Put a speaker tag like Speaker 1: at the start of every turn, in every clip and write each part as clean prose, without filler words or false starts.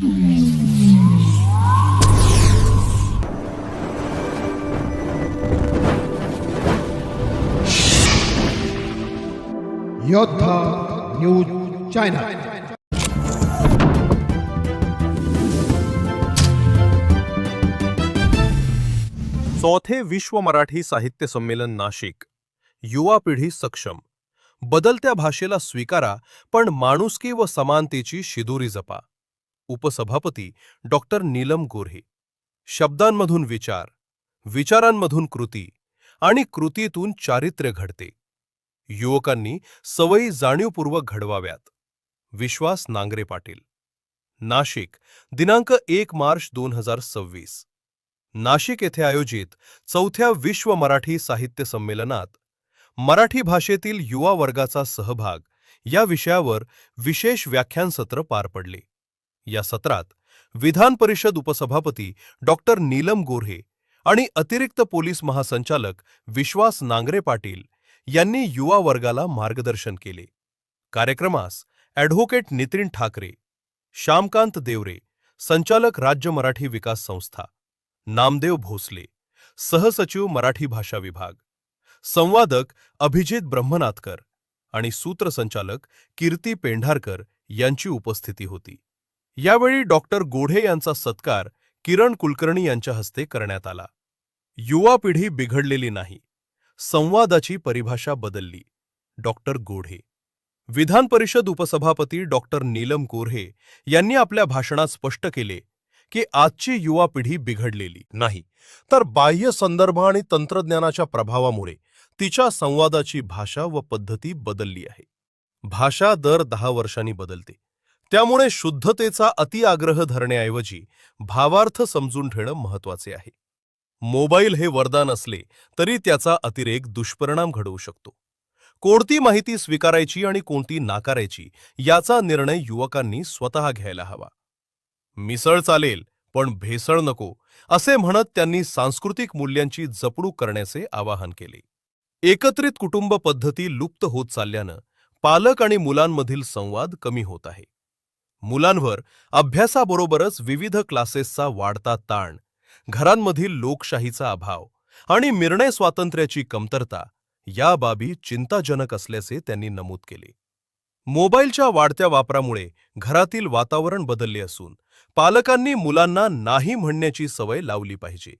Speaker 1: योद्धा news channel.
Speaker 2: चौथे विश्व मराठी साहित्य संमेलन नाशिक। युवा पिढी सक्षम, बदलत्या भाषेला स्वीकारा पण माणुसकी व समानतेची शिदोरी जपा। उपसभापती डॉक्टर नीलम गोऱ्हे। शब्दांमधून विचार, विचारांमधून कृती आणि कृतीतून चारित्र्य घडते। युवकांनी सवयी जाणीवपूर्वक घडवाव्यात। विश्वास नांगरे पाटील, नाशिक, दिनांक 1 मार्च 2026। नाशिक येथे आयोजित चौथ्या विश्व मराठी साहित्य संमेलनात मराठी भाषेतील युवा वर्गाचा सहभाग या विषयावर विशेष व्याख्यान सत्र पार पडले। या सत्रात विधान परिषद उपसभापती डॉक्टर नीलम गोऱ्हे आणि अतिरिक्त पोलीस महासंचालक विश्वास नांगरे पाटील यांनी युवा वर्गाला मार्गदर्शन केले। कार्यक्रमास ॲडव्होकेट नितीन ठाकरे, श्यामकांत देवरे, संचालक राज्य मराठी विकास संस्था, नामदेव भोसले, सहसचिव मराठी भाषा विभाग, संवादक अभिजित ब्रह्मनाथकर आणि सूत्रसंचालक कीर्ती पेंढारकर यांची उपस्थिती होती। यावेळी डॉक्टर गोढे यांचा सत्कार किरण कुलकर्णी यांच्या हस्ते करण्यात आला। युवा पिढी बिघडलेली नाही, संवादाची परिभाषा बदलली, डॉक्टर गोढे। विधान परिषद उपसभापती डॉक्टर नीलम गोऱ्हे यांनी आपल्या भाषणात स्पष्ट केले की आजची युवा पिढी बिघडलेली नाही, तर बाह्य संदर्भ आणि तंत्रज्ञानाच्या प्रभावामुळे तिच्या संवादाची भाषा व पद्धती बदलली आहे। भाषा दर 10 वर्षांनी बदलते, त्यामुळे शुद्धतेचा अतिआग्रह धरण्याऐवजी भावार्थ समजून घेणं महत्त्वाचे आहे। मोबाईल हे वरदान असले तरी त्याचा अतिरेक दुष्परिणाम घडवू शकतो। कोणती माहिती स्वीकारायची आणि कोणती नाकारायची याचा निर्णय युवकांनी स्वतः घ्यायला हवा। मिसळ चालेल पण भेसळ नको असे म्हणत त्यांनी सांस्कृतिक मूल्यांची जपणूक करण्याचे आवाहन केले। एकत्रित कुटुंब पद्धती लुप्त होत चालल्यानं पालक आणि मुलांमधील संवाद कमी होत आहे। मुलांवर अभ्यासाबरोबरच विविध क्लासेसचा वाढता ताण, घरांमधील लोकशाहीचा अभाव आणि निर्णय स्वातंत्र्याची कमतरता या बाबी चिंताजनक असल्याचे त्यांनी नमूद केले। मोबाईलच्या वाढत्या वापरामुळे घरातील वातावरण बदलले असून पालकांनी मुलांना नाही म्हणण्याची सवय लावली पाहिजे।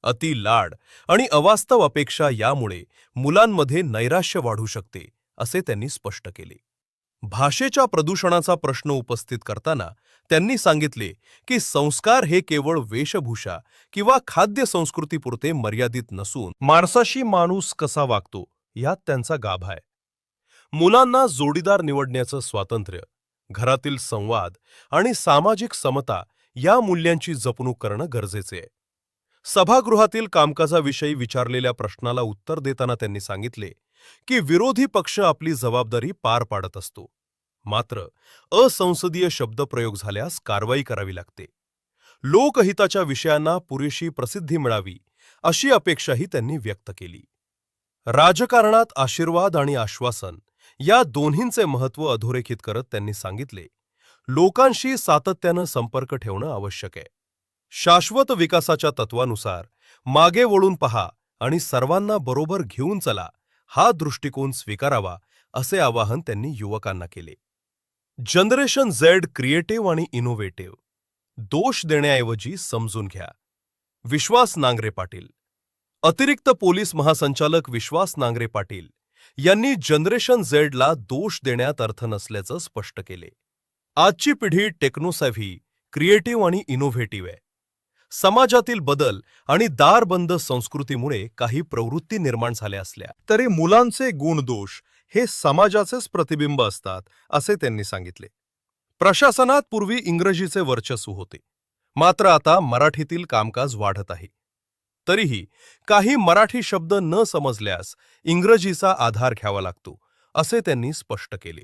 Speaker 2: अति लाड आणि अवास्तव अपेक्षा यामुळे मुलांमध्ये नैराश्य वाढू शकते असे त्यांनी स्पष्ट केले। भाषेच्या प्रदूषणाचा प्रश्न उपस्थित करताना त्यांनी सांगितले की संस्कार हे केवळ वेशभूषा किंवा खाद्य संस्कृतीपुरते मर्यादित नसून माणसाशी माणूस कसा वागतो यात त्यांचा गाभा आहे। मुलांना जोडीदार निवडण्याचं स्वातंत्र्य, घरातील संवाद आणि सामाजिक समता या मूल्यांची जपणूक करणं गरजेचे आहे। सभागृहातील कामकाजाविषयी विचारलेल्या प्रश्नाला उत्तर देताना त्यांनी सांगितले की विरोधी पक्ष आपली जबाबदारी पार पाडत असतो, मात्र असंसदीय शब्दप्रयोग झाल्यास कारवाई करावी लागते। लोकहिताच्या विषयांना पुरेशी प्रसिद्धी मिळावी अशी अपेक्षाही त्यांनी व्यक्त केली। राजकारणात आशीर्वाद आणि आश्वासन या दोन्हींचे महत्त्व अधोरेखित करत त्यांनी सांगितले, लोकांशी सातत्यानं संपर्क ठेवणं आवश्यक आहे। शाश्वत विकासाच्या तत्वानुसार मागे वळून पहा आणि सर्वांना बरोबर घेऊन चला हा दृष्टिकोन स्वीकारावा असे आवाहन त्यांनी युवकांना केले। जनरेशन झेड क्रिएटिव्ह आणि इनोव्हेटिव्ह, दोष देण्याऐवजी समजून घ्या, विश्वास नांगरे पाटील। अतिरिक्त पोलीस महासंचालक विश्वास नांगरे पाटील यांनी जनरेशन झेडला दोष देण्यात अर्थ नसल्याचं स्पष्ट केले। आजची पिढी टेक्नोसॅव्ही, क्रिएटिव्ह आणि इनोव्हेटिव्ह आहे। समाजातील बदल आणि दारबंद संस्कृतीमुळे काही प्रवृत्ती निर्माण झाल्या असल्या तरी मुलांचे गुणदोष हे समाजाचेच प्रतिबिंब असतात असे त्यांनी सांगितले। प्रशासनात पूर्वी इंग्रजीचे वर्चस्व होते, मात्र आता मराठीतील कामकाज वाढत आहे। तरीही काही मराठी शब्द न समजल्यास इंग्रजीचा आधार घ्यावा लागतो असे त्यांनी स्पष्ट केले।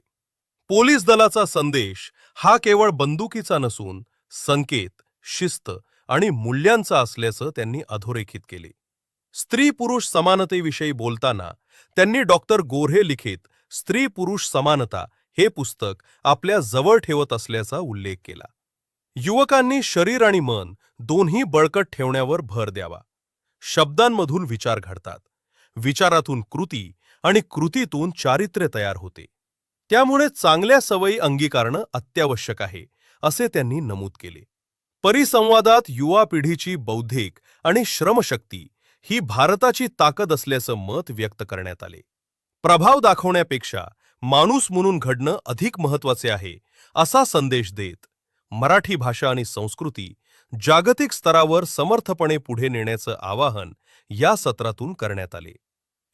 Speaker 2: पोलीस दलाचा संदेश हा केवळ बंदुकीचा नसून संकेत, शिस्त आणि मूल्यांचा असल्याचं त्यांनी अधोरेखित केले। स्त्री पुरुष समानतेविषयी बोलताना त्यांनी डॉक्टर गोऱ्हे लिखित स्त्री पुरुष समानता हे पुस्तक आपल्या जवळ ठेवत असल्याचा उल्लेख केला। युवकांनी शरीर आणि मन दोन्ही बळकट ठेवण्यावर भर द्यावा. शब्दांमधून विचार घडतात, विचारातून कृती आणि कृतीतून चारित्र्य तयार होते. त्यामुळे चांगल्या सवयी अंगीकारणं अत्यावश्यक आहे, असे त्यांनी नमूद केले. परिसंवादात युवा पिढीची बौद्धिक आणि श्रमशक्ती ही भारताची ताकद असल्याचं मत व्यक्त करण्यात आले. प्रभाव दाखवण्यापेक्षा माणूस म्हणून घडणं अधिक महत्त्वाचे आहे, असा संदेश देत मराठी भाषा आणि संस्कृती जागतिक स्तरावर समर्थपणे पुढे नेण्याचं आवाहन या सत्रातून करण्यात आले.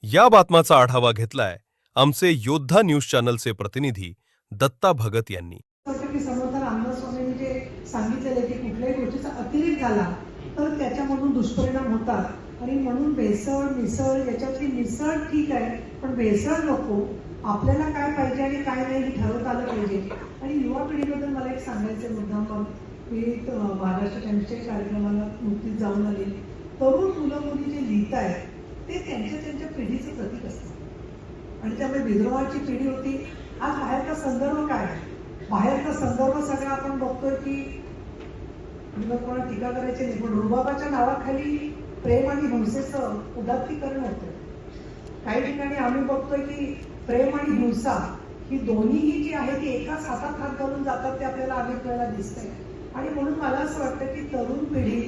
Speaker 2: या बातमीचा आढावा घेतलाय आमचे योद्धा न्यूज चॅनलचे प्रतिनिधी दत्ता भगत यांनी.
Speaker 3: की समर्थ रामदास स्वामींनी जे सांगितलेलं की कुठल्याही गोष्टीचा अतिरेक झाला तर त्याच्यामधून दुष्परिणाम होतात आणि म्हणून भेसळ मिसळ याच्यातली मिसळ ठीक आहे पण भेसळ नको. आपल्याला काय पाहिजे आणि काय नाही हे ठरवता आलं पाहिजे. आणि युवा पिढीबद्दल मला एक सांगायचं मुद्दाम पण मी महाराष्ट्र टाइम्सच्या कार्यक्रमाला नुकतीच जाऊन आले. तरुण मुलं मुली जे लिहित आहेत ते त्यांच्या पिढीचं प्रतीक असतं आणि त्यामुळे विद्रोहाची पिढी होती. आज बाहेरचा संदर्भ काय आहे? बाहेरचा संदर्भ सगळा आपण बघतोय की कोणा टीका करायची नाही पण रुबाबाच्या नावाखाली प्रेम आणि हिंसेचं उदात्तीकरण होतं. काही ठिकाणी आम्ही बघतोय की प्रेम आणि हिंसा ही दोन्हीही जी आहे ती एकाच हातात हात घालून जातात ते आपल्याला अनेक वेळेला दिसतंय. आणि म्हणून मला असं वाटतं की तरुण पिढी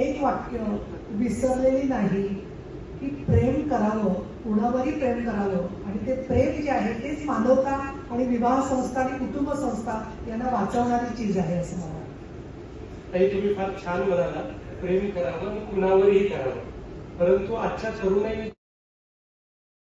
Speaker 3: एक वाक्य विसरलेली नाही की प्रेम करावं, कुणावरही प्रेम करावं आणि ते प्रेम जे आहे तेच मानवता आणि विवाह संस्था आणि कुटुंब संस्था यांना वाचवणारी चीज आहे असं मला वाटतं.
Speaker 4: ताई तुम्ही फार छान म्हणाला, प्रेम करावं आणि कुणावरही करावं. परंतु आजच्या तरुणाईने